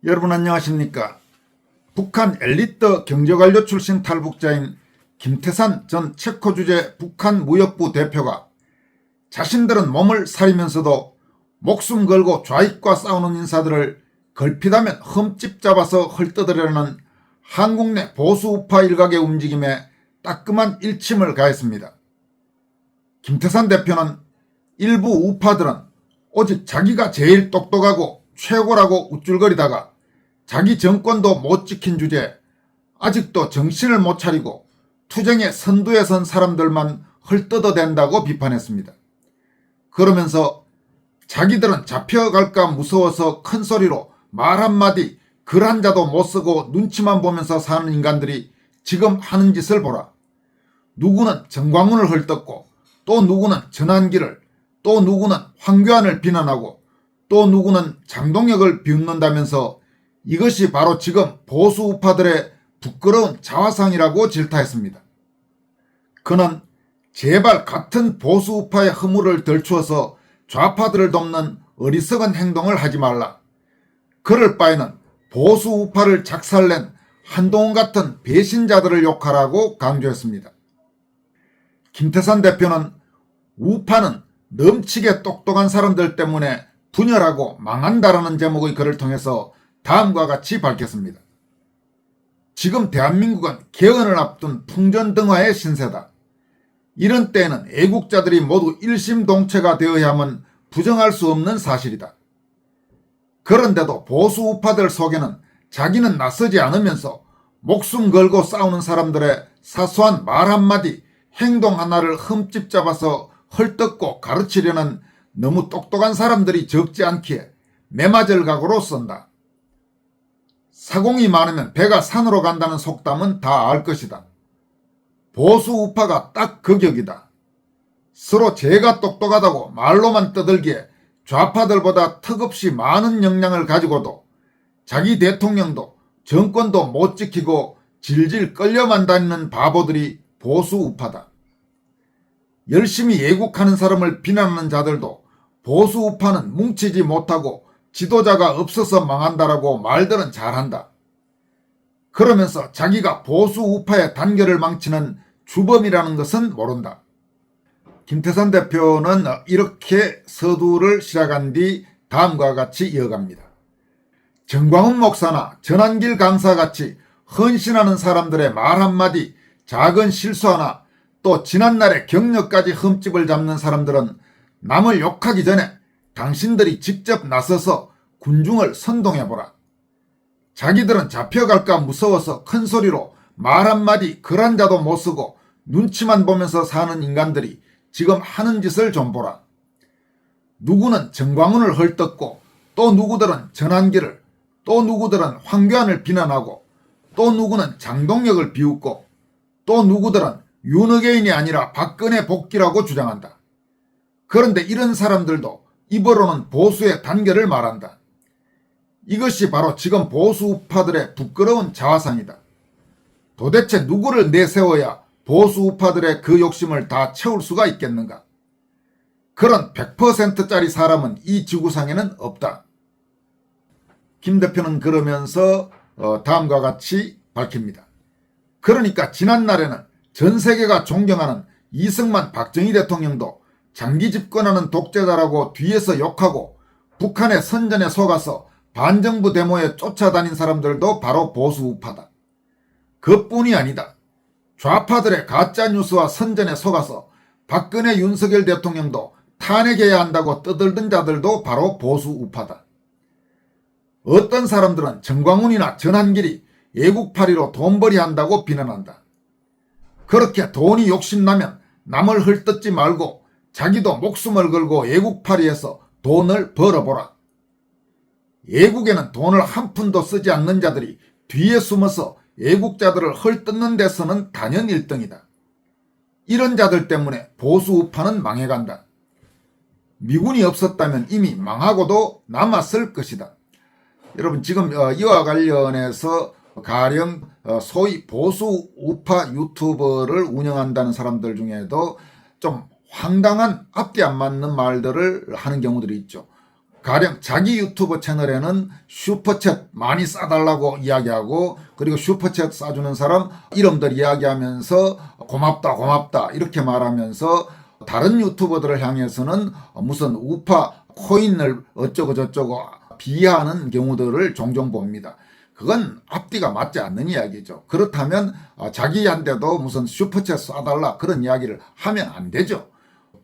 여러분 안녕하십니까. 북한 엘리트 경제관료 출신 탈북자인 김태산 전 체코 주재 북한 무역부 대표가 자신들은 몸을 사리면서도 목숨 걸고 좌익과 싸우는 인사들을 걸핏하면 흠집 잡아서 헐뜯으려는 한국 내 보수 우파 일각의 움직임에 따끔한 일침을 가했습니다. 김태산 대표는 일부 우파들은 오직 자기가 제일 똑똑하고 최고라고 우쭐거리다가 자기 정권도 못 지킨 주제에 아직도 정신을 못 차리고 투쟁의 선두에 선 사람들만 헐뜯어댄다고 비판했습니다. 그러면서 자기들은 잡혀갈까 무서워서 큰 소리로 말 한마디 글 한자도 못 쓰고 눈치만 보면서 사는 인간들이 지금 하는 짓을 보라. 누구는 정광훈을 헐뜯고 또 누구는 전환기를 또 누구는 황교안을 비난하고 또 누구는 장동혁을 비웃는다면서 이것이 바로 지금 보수 우파들의 부끄러운 자화상이라고 질타했습니다. 그는 제발 같은 보수 우파의 허물을 덜추어서 좌파들을 돕는 어리석은 행동을 하지 말라. 그럴 바에는 보수 우파를 작살낸 한동훈 같은 배신자들을 욕하라고 강조했습니다. 김태산 대표는 우파는 넘치게 똑똑한 사람들 때문에 분열하고 망한다라는 제목의 글을 통해서 다음과 같이 밝혔습니다. 지금 대한민국은 개헌을 앞둔 풍전등화의 신세다. 이런 때에는 애국자들이 모두 일심동체가 되어야 함은 부정할 수 없는 사실이다. 그런데도 보수 우파들 속에는 자기는 나서지 않으면서 목숨 걸고 싸우는 사람들의 사소한 말 한마디, 행동 하나를 흠집 잡아서 헐뜯고 가르치려는 너무 똑똑한 사람들이 적지 않기에 매맞을 각오로 쓴다. 사공이 많으면 배가 산으로 간다는 속담은 다 알 것이다. 보수 우파가 딱 그 격이다. 서로 제가 똑똑하다고 말로만 떠들기에 좌파들보다 턱없이 많은 역량을 가지고도 자기 대통령도 정권도 못 지키고 질질 끌려만 다니는 바보들이 보수 우파다. 열심히 애국하는 사람을 비난하는 자들도 보수 우파는 뭉치지 못하고 지도자가 없어서 망한다라고 말들은 잘한다. 그러면서 자기가 보수 우파의 단결을 망치는 주범이라는 것은 모른다. 김태산 대표는 이렇게 서두를 시작한 뒤 다음과 같이 이어갑니다. 정광훈 목사나 전한길 강사같이 헌신하는 사람들의 말 한마디, 작은 실수 하나, 또 지난날의 경력까지 흠집을 잡는 사람들은 남을 욕하기 전에 당신들이 직접 나서서 군중을 선동해보라. 자기들은 잡혀갈까 무서워서 큰 소리로 말 한마디 글 한자도 못 쓰고 눈치만 보면서 사는 인간들이 지금 하는 짓을 좀 보라. 누구는 정광훈을 헐뜯고 또 누구들은 전한기를 또 누구들은 황교안을 비난하고 또 누구는 장동혁을 비웃고 또 누구들은 윤핵인이 아니라 박근혜 복귀라고 주장한다. 그런데 이런 사람들도 입으로는 보수의 단결을 말한다. 이것이 바로 지금 보수 우파들의 부끄러운 자화상이다. 도대체 누구를 내세워야 보수 우파들의 그 욕심을 다 채울 수가 있겠는가? 그런 100%짜리 사람은 이 지구상에는 없다. 김 대표는 그러면서 다음과 같이 밝힙니다. 그러니까 지난날에는 전 세계가 존경하는 이승만 박정희 대통령도 장기 집권하는 독재자라고 뒤에서 욕하고 북한의 선전에 속아서 반정부 데모에 쫓아다닌 사람들도 바로 보수 우파다. 그뿐이 아니다. 좌파들의 가짜뉴스와 선전에 속아서 박근혜 윤석열 대통령도 탄핵해야 한다고 떠들던 자들도 바로 보수 우파다. 어떤 사람들은 정광훈이나 전한길이 애국파리로 돈벌이 한다고 비난한다. 그렇게 돈이 욕심나면 남을 헐뜯지 말고 자기도 목숨을 걸고 애국파리에서 돈을 벌어보라. 애국에는 돈을 한 푼도 쓰지 않는 자들이 뒤에 숨어서 애국자들을 헐뜯는 데서는 단연 1등이다. 이런 자들 때문에 보수 우파는 망해간다. 미군이 없었다면 이미 망하고도 남았을 것이다. 여러분 지금 이와 관련해서 가령 소위 보수 우파 유튜버를 운영한다는 사람들 중에도 좀 황당한 앞뒤 안 맞는 말들을 하는 경우들이 있죠. 가령 자기 유튜브 채널에는 슈퍼챗 많이 싸달라고 이야기하고, 그리고 슈퍼챗 싸주는 사람 이름들 이야기하면서 고맙다 고맙다 이렇게 말하면서 다른 유튜버들을 향해서는 무슨 우파 코인을 어쩌고 저쩌고 비하하는 경우들을 종종 봅니다. 그건 앞뒤가 맞지 않는 이야기죠. 그렇다면 자기한테도 무슨 슈퍼챗 쏴달라 그런 이야기를 하면 안 되죠.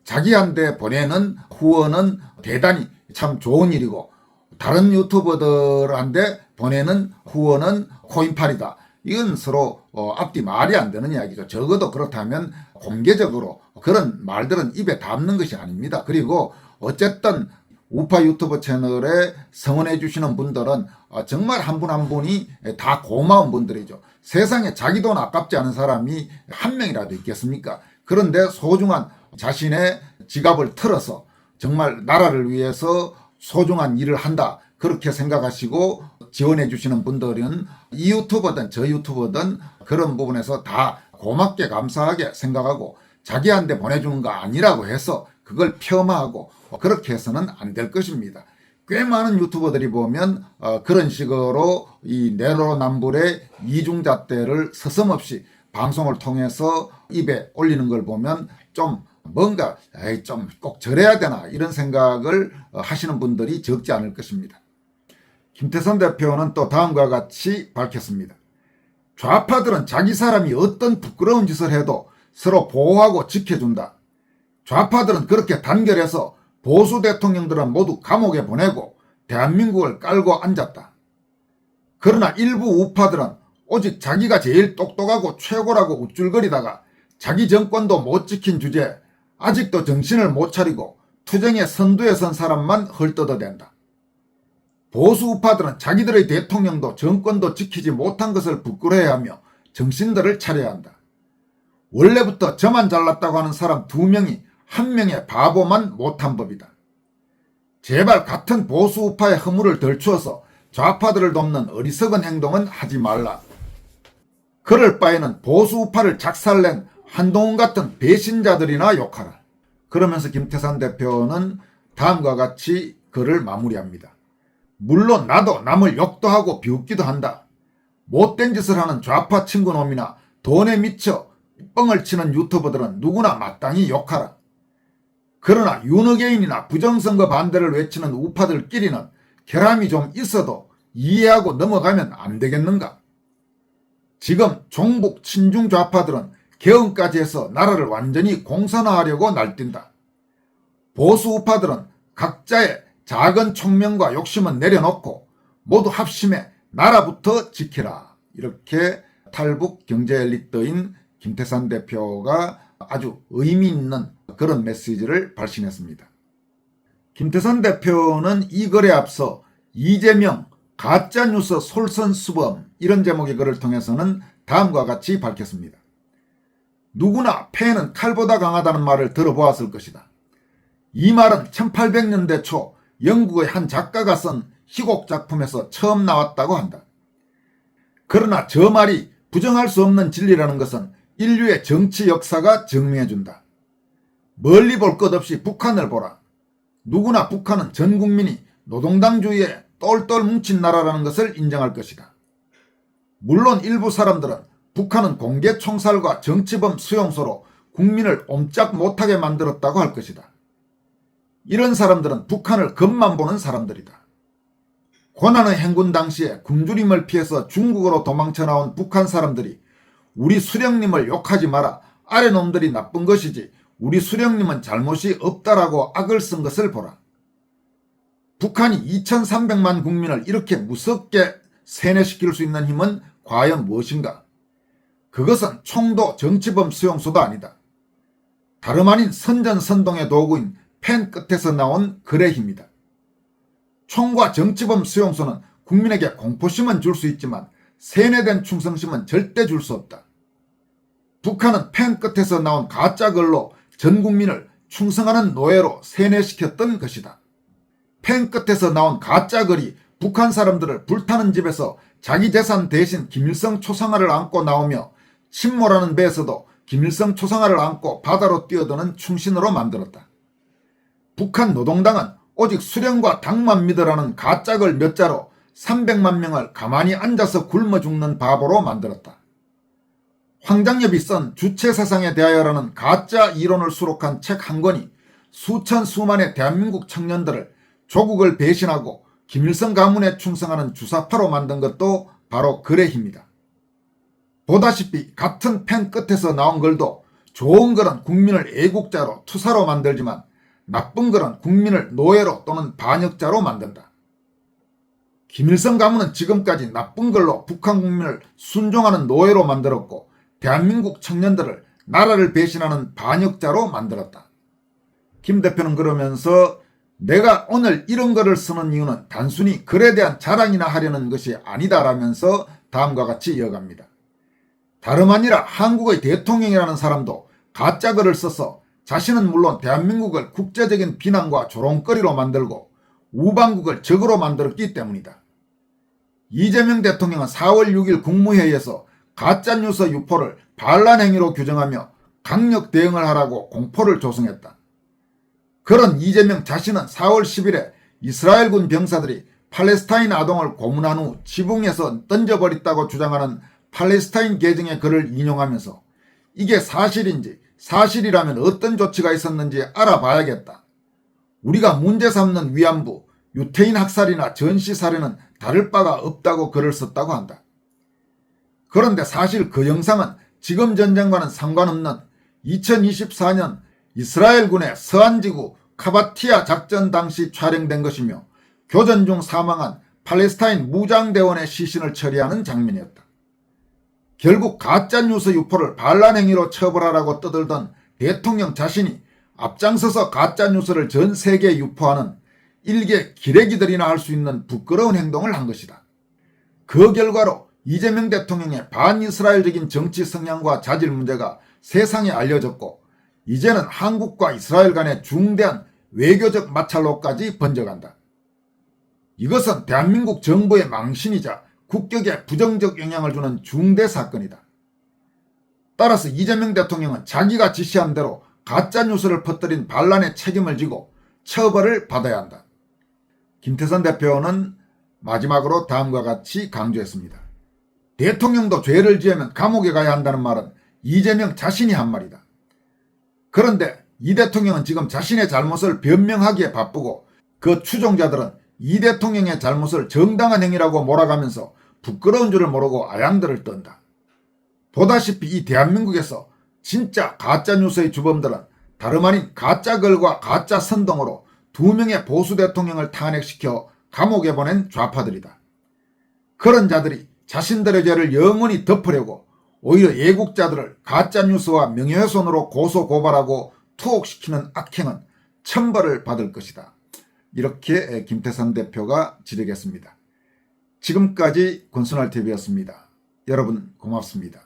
자기한테 보내는 후원은 대단히 참 좋은 일이고, 다른 유튜버들한테 보내는 후원은 코인팔이다. 이건 서로 앞뒤 말이 안 되는 이야기죠. 적어도 그렇다면 공개적으로 그런 말들은 입에 담는 것이 아닙니다. 그리고 어쨌든 우파 유튜브 채널에 성원해 주시는 분들은 정말 한 분 한 분이 다 고마운 분들이죠. 세상에 자기 돈 아깝지 않은 사람이 한 명이라도 있겠습니까? 그런데 소중한 자신의 지갑을 털어서 정말 나라를 위해서 소중한 일을 한다, 그렇게 생각하시고 지원해 주시는 분들은 이 유튜버든 저 유튜버든 그런 부분에서 다 고맙게 감사하게 생각하고, 자기한테 보내주는 거 아니라고 해서 그걸 폄하하고 그렇게 해서는 안 될 것입니다. 꽤 많은 유튜버들이 보면 그런 식으로 이 내로남불의 이중잣대를 서슴없이 방송을 통해서 입에 올리는 걸 보면 좀 뭔가 좀 꼭 저래야 되나 이런 생각을 하시는 분들이 적지 않을 것입니다. 김태선 대표는 또 다음과 같이 밝혔습니다. 좌파들은 자기 사람이 어떤 부끄러운 짓을 해도 서로 보호하고 지켜준다. 좌파들은 그렇게 단결해서 보수 대통령들은 모두 감옥에 보내고 대한민국을 깔고 앉았다. 그러나 일부 우파들은 오직 자기가 제일 똑똑하고 최고라고 우쭐거리다가 자기 정권도 못 지킨 주제에 아직도 정신을 못 차리고 투쟁의 선두에 선 사람만 헐뜯어댄다. 보수 우파들은 자기들의 대통령도 정권도 지키지 못한 것을 부끄러워해하며 정신들을 차려야 한다. 원래부터 저만 잘났다고 하는 사람 2명이 1명의 바보만 못한 법이다. 제발 같은 보수 우파의 허물을 덜 추어서 좌파들을 돕는 어리석은 행동은 하지 말라. 그럴 바에는 보수 우파를 작살낸 한동훈 같은 배신자들이나 욕하라. 그러면서 김태산 대표는 다음과 같이 글을 마무리합니다. 물론 나도 남을 욕도 하고 비웃기도 한다. 못된 짓을 하는 좌파 친구놈이나 돈에 미쳐 뻥을 치는 유튜버들은 누구나 마땅히 욕하라. 그러나 윤어게인이나 부정선거 반대를 외치는 우파들끼리는 결함이 좀 있어도 이해하고 넘어가면 안 되겠는가? 지금 종북 친중 좌파들은 개헌까지 해서 나라를 완전히 공산화하려고 날뛴다. 보수 우파들은 각자의 작은 총명과 욕심은 내려놓고 모두 합심해 나라부터 지키라. 이렇게 탈북 경제 엘리트인 김태산 대표가 아주 의미 있는 그런 메시지를 발신했습니다. 김태산 대표는 이 글에 앞서 이재명 가짜뉴스 솔선수범 이런 제목의 글을 통해서는 다음과 같이 밝혔습니다. 누구나 패는 칼보다 강하다는 말을 들어보았을 것이다. 이 말은 1800년대 초 영국의 한 작가가 쓴 희곡 작품에서 처음 나왔다고 한다. 그러나 저 말이 부정할 수 없는 진리라는 것은 인류의 정치 역사가 증명해준다. 멀리 볼 것 없이 북한을 보라. 누구나 북한은 전 국민이 노동당주의에 똘똘 뭉친 나라라는 것을 인정할 것이다. 물론 일부 사람들은 북한은 공개 총살과 정치범 수용소로 국민을 옴짝 못하게 만들었다고 할 것이다. 이런 사람들은 북한을 겉만 보는 사람들이다. 고난의 행군 당시에 굶주림을 피해서 중국으로 도망쳐 나온 북한 사람들이 우리 수령님을 욕하지 마라. 아래놈들이 나쁜 것이지 우리 수령님은 잘못이 없다라고 악을 쓴 것을 보라. 북한이 2300만 국민을 이렇게 무섭게 세뇌시킬 수 있는 힘은 과연 무엇인가? 그것은 총도 정치범 수용소도 아니다. 다름 아닌 선전선동의 도구인 펜 끝에서 나온 글의 힘이다. 총과 정치범 수용소는 국민에게 공포심은 줄 수 있지만 세뇌된 충성심은 절대 줄 수 없다. 북한은 펜 끝에서 나온 가짜 글로 전 국민을 충성하는 노예로 세뇌시켰던 것이다. 펜 끝에서 나온 가짜 글이 북한 사람들을 불타는 집에서 자기 재산 대신 김일성 초상화를 안고 나오며 침몰하는 배에서도 김일성 초상화를 안고 바다로 뛰어드는 충신으로 만들었다. 북한 노동당은 오직 수령과 당만 믿으라는 가짜글 몇 자로 300만 명을 가만히 앉아서 굶어 죽는 바보로 만들었다. 황장엽이 쓴 주체사상에 대하여라는 가짜 이론을 수록한 책 한 권이 수천 수만의 대한민국 청년들을 조국을 배신하고 김일성 가문에 충성하는 주사파로 만든 것도 바로 글의 힘이다. 보다시피 같은 펜 끝에서 나온 글도 좋은 글은 국민을 애국자로 투사로 만들지만 나쁜 글은 국민을 노예로 또는 반역자로 만든다. 김일성 가문은 지금까지 나쁜 글로 북한 국민을 순종하는 노예로 만들었고 대한민국 청년들을 나라를 배신하는 반역자로 만들었다. 김 대표는 그러면서 내가 오늘 이런 글을 쓰는 이유는 단순히 글에 대한 자랑이나 하려는 것이 아니다라면서 다음과 같이 이어갑니다. 다름 아니라 한국의 대통령이라는 사람도 가짜 글을 써서 자신은 물론 대한민국을 국제적인 비난과 조롱거리로 만들고 우방국을 적으로 만들었기 때문이다. 이재명 대통령은 4월 6일 국무회의에서 가짜뉴스 유포를 반란 행위로 규정하며 강력 대응을 하라고 공포를 조성했다. 그런 이재명 자신은 4월 10일에 이스라엘군 병사들이 팔레스타인 아동을 고문한 후 지붕에서 던져버렸다고 주장하는 팔레스타인 계정의 글을 인용하면서 이게 사실인지 사실이라면 어떤 조치가 있었는지 알아봐야겠다. 우리가 문제 삼는 위안부, 유태인 학살이나 전시살인은 다를 바가 없다고 글을 썼다고 한다. 그런데 사실 그 영상은 지금 전쟁과는 상관없는 2024년 이스라엘군의 서안지구 카바티아 작전 당시 촬영된 것이며 교전 중 사망한 팔레스타인 무장대원의 시신을 처리하는 장면이었다. 결국 가짜뉴스 유포를 반란 행위로 처벌하라고 떠들던 대통령 자신이 앞장서서 가짜뉴스를 전 세계에 유포하는 일개 기레기들이나 할 수 있는 부끄러운 행동을 한 것이다. 그 결과로 이재명 대통령의 반이스라엘적인 정치 성향과 자질 문제가 세상에 알려졌고 이제는 한국과 이스라엘 간의 중대한 외교적 마찰로까지 번져간다. 이것은 대한민국 정부의 망신이자 국격에 부정적 영향을 주는 중대 사건이다. 따라서 이재명 대통령은 자기가 지시한 대로 가짜뉴스를 퍼뜨린 반란의 책임을 지고 처벌을 받아야 한다. 김태선 대표는 마지막으로 다음과 같이 강조했습니다. 대통령도 죄를 지으면 감옥에 가야 한다는 말은 이재명 자신이 한 말이다. 그런데 이 대통령은 지금 자신의 잘못을 변명하기에 바쁘고 그 추종자들은 이 대통령의 잘못을 정당한 행위라고 몰아가면서 부끄러운 줄을 모르고 아양들을 떤다. 보다시피 이 대한민국에서 진짜 가짜뉴스의 주범들은 다름 아닌 가짜글과 가짜 선동으로 2명의 보수 대통령을 탄핵시켜 감옥에 보낸 좌파들이다. 그런 자들이 자신들의 죄를 영원히 덮으려고 오히려 애국자들을 가짜뉴스와 명예훼손으로 고소고발하고 투옥시키는 악행은 천벌을 받을 것이다. 이렇게 김태선 대표가 지적했습니다. 지금까지 권순할TV였습니다. 여러분 고맙습니다.